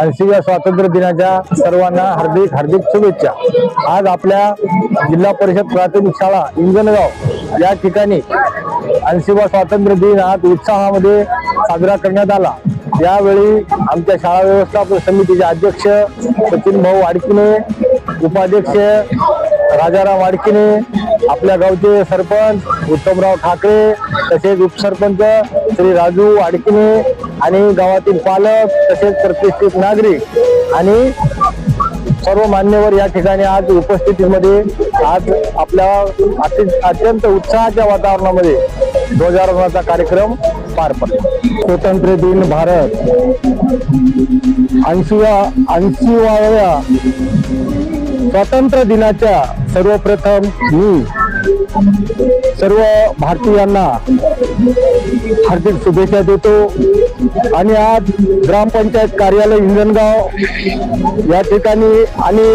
80व्या स्वातंत्र्य दिनाच्या सर्वांना हार्दिक हार्दिक शुभेच्छा। आज आपल्या जिल्हा परिषद प्राथमिक शाळा इंजनगाव या ठिकाणी 80वा स्वातंत्र्य दिन आज उत्साहामध्ये साजरा करण्यात आला। यावेळी आमच्या शाळा व्यवस्थापन समितीचे अध्यक्ष सचिन भाऊ वाडकिने, उपाध्यक्ष राजाराम वाडकिने, आपल्या गावचे सरपंच उत्तमराव ठाकरे, तसेच उपसरपंच श्री राजू वाडकिने आणि गावातील पालक तसेच प्रतिष्ठित नागरिक आणि सर्व मान्यवर या ठिकाणी आज उपस्थितीमध्ये आज आपल्या अत्यंत उत्साहाच्या वातावरणामध्ये ध्वजारोहणाचा कार्यक्रम पार पडला। स्वातंत्र्य दिन भारत 80व्या स्वातंत्र्य दिनाच्या सर्वप्रथम मी सर्व भारतीयांना हार्दिक शुभेच्छा देतो आणि आज ग्रामपंचायत कार्यालय इंजनगाव या ठिकाणी आणि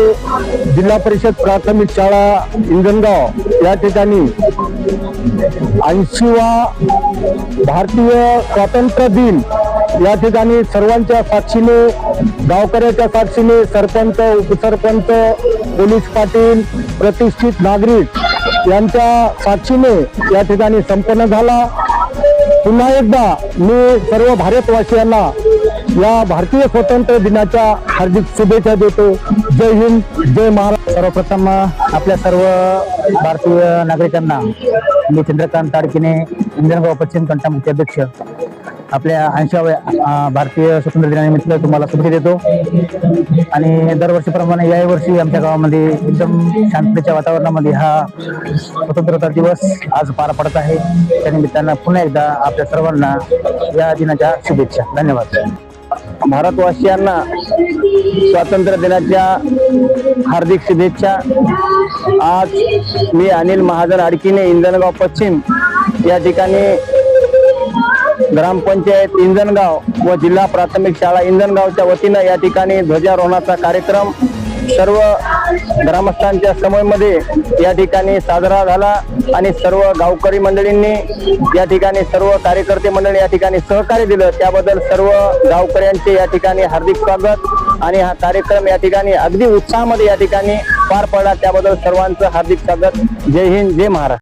जिल्हा परिषद प्राथमिक शाळा इंजनगाव या ठिकाणी 80वा भारतीय स्वातंत्र्य दिन या ठिकाणी सर्वांच्या साक्षीने, गावकऱ्याच्या साक्षीने, सरपंच, उपसरपंच, पोलीस पाटील, प्रतिष्ठित नागरिक यांच्या साक्षीने या ठिकाणी संपन्न झाला। पुन्हा एकदा मी सर्व भारतवासियांना या भारतीय स्वातंत्र्य दिनाच्या हार्दिक शुभेच्छा देतो। जय हिंद, जय महाराष्ट्र। सर्वप्रथम आपल्या सर्व भारतीय नागरिकांना मी चंद्रकांत ताडकीने, इंजनगाव पश्चिम कंटामुख्य अध्यक्ष, आपल्या 80व्या भारतीय स्वातंत्र्य दिनानिमित्त तुम्हाला शुभेच्छा देतो। आणि दरवर्षीप्रमाणे याही वर्षी आमच्या गावामध्ये एकदम शांततेच्या वातावरणामध्ये हा स्वतंत्रता दिवस आज पार पडत आहे। त्या निमित्तानं पुन्हा एकदा आपल्या सर्वांना या दिनाच्या शुभेच्छा। धन्यवाद। भारतवासियांना स्वातंत्र्य दिनाच्या हार्दिक शुभेच्छा। आज मी अनिल महाजन आडकीने, इंजनगाव पश्चिम या ठिकाणी ग्रामपंचायत इंजनगाव व जिल्हा प्राथमिक शाळा इंजनगावच्या वतीनं या ठिकाणी ध्वजारोहणाचा कार्यक्रम सर्व ग्रामस्थांच्या समूहामध्ये या ठिकाणी साजरा झाला आणि सर्व गावकरी मंडळींनी या ठिकाणी, सर्व कार्यकर्ते मंडळी या ठिकाणी सहकार्य दिलं, त्याबद्दल सर्व गावकऱ्यांचे या ठिकाणी हार्दिक स्वागत। आणि हा कार्यक्रम या ठिकाणी अगदी उत्साहामध्ये या ठिकाणी पार पडला, त्याबद्दल सर्वांचं हार्दिक स्वागत। जय हिंद, जय महाराष्ट्र।